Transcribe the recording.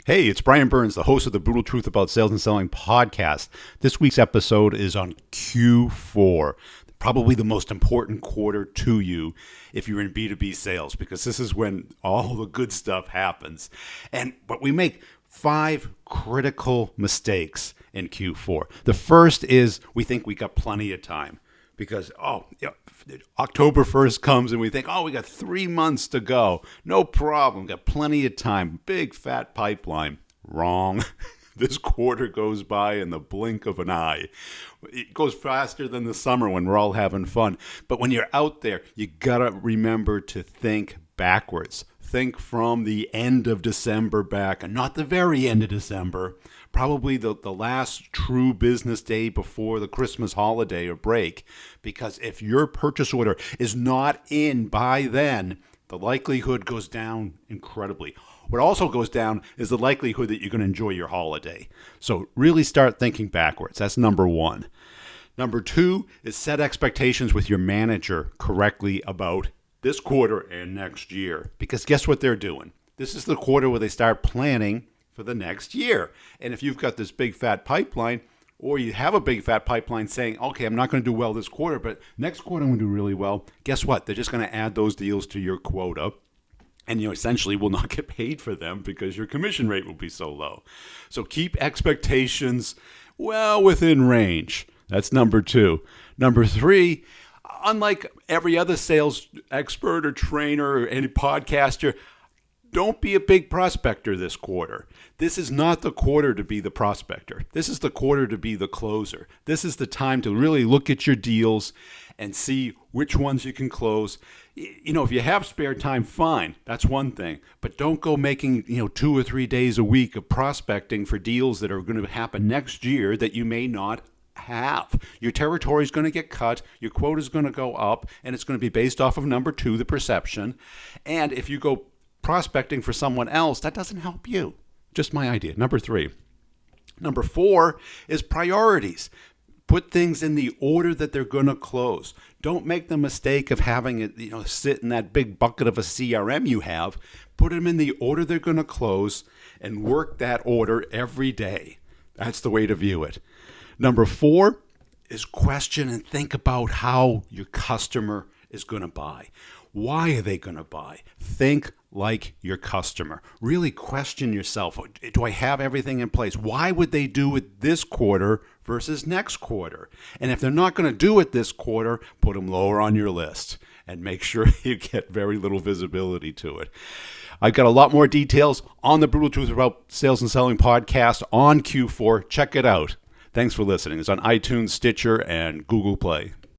Hey, it's Brian Burns, the host of the Brutal Truth About Sales and Selling podcast. This week's episode is on Q4, probably the most important quarter to you if you're in B2B sales, because this is when all the good stuff happens. But we make 5 critical mistakes in Q4. The first is we think we got plenty of time because, October 1st comes and we think, we got 3 months to go. No problem. Got plenty of time. Big fat pipeline. Wrong. This quarter goes by in the blink of an eye. It goes faster than the summer when we're all having fun. But when you're out there, you got to remember to think backwards. Think from the end of December back, and not the very end of December, probably the last true business day before the Christmas holiday or break. Because if your purchase order is not in by then, the likelihood goes down incredibly. What also goes down is the likelihood that you're going to enjoy your holiday. So really start thinking backwards. That's number 1. Number 2 is set expectations with your manager correctly about this quarter and next year. Because guess what they're doing? This is the quarter where they start planning for the next year. And if you've got this big fat pipeline, or you have a big fat pipeline saying, okay, I'm not going to do well this quarter, but next quarter I'm going to do really well. Guess what? They're just going to add those deals to your quota. And you essentially will not get paid for them because your commission rate will be so low. So keep expectations well within range. That's number 2. Number 3, unlike every other sales expert or trainer or any podcaster, don't be a big prospector this quarter. This is not the quarter to be the prospector. This is the quarter to be the closer. This is the time to really look at your deals and see which ones you can close. If you have spare time, fine. That's one thing. But don't go making, 2 or 3 days a week of prospecting for deals that are going to happen next year that you may not have. Your territory is going to get cut, your quota is going to go up, and it's going to be based off of number 2, the perception. And if you go prospecting for someone else, that doesn't help you. Just my idea. Number 3. Number 4 is priorities. Put things in the order that they're going to close. Don't make the mistake of having it, sit in that big bucket of a CRM you have. Put them in the order they're going to close and work that order every day. That's the way to view it. Number 4 is question and think about how your customer is going to buy. Why are they going to buy? Think like your customer. Really question yourself. Do I have everything in place? Why would they do it this quarter versus next quarter? And if they're not going to do it this quarter, put them lower on your list and make sure you get very little visibility to it. I've got a lot more details on the Brutal Truth About Sales and Selling podcast on Q4. Check it out. Thanks for listening. It's on iTunes, Stitcher, and Google Play.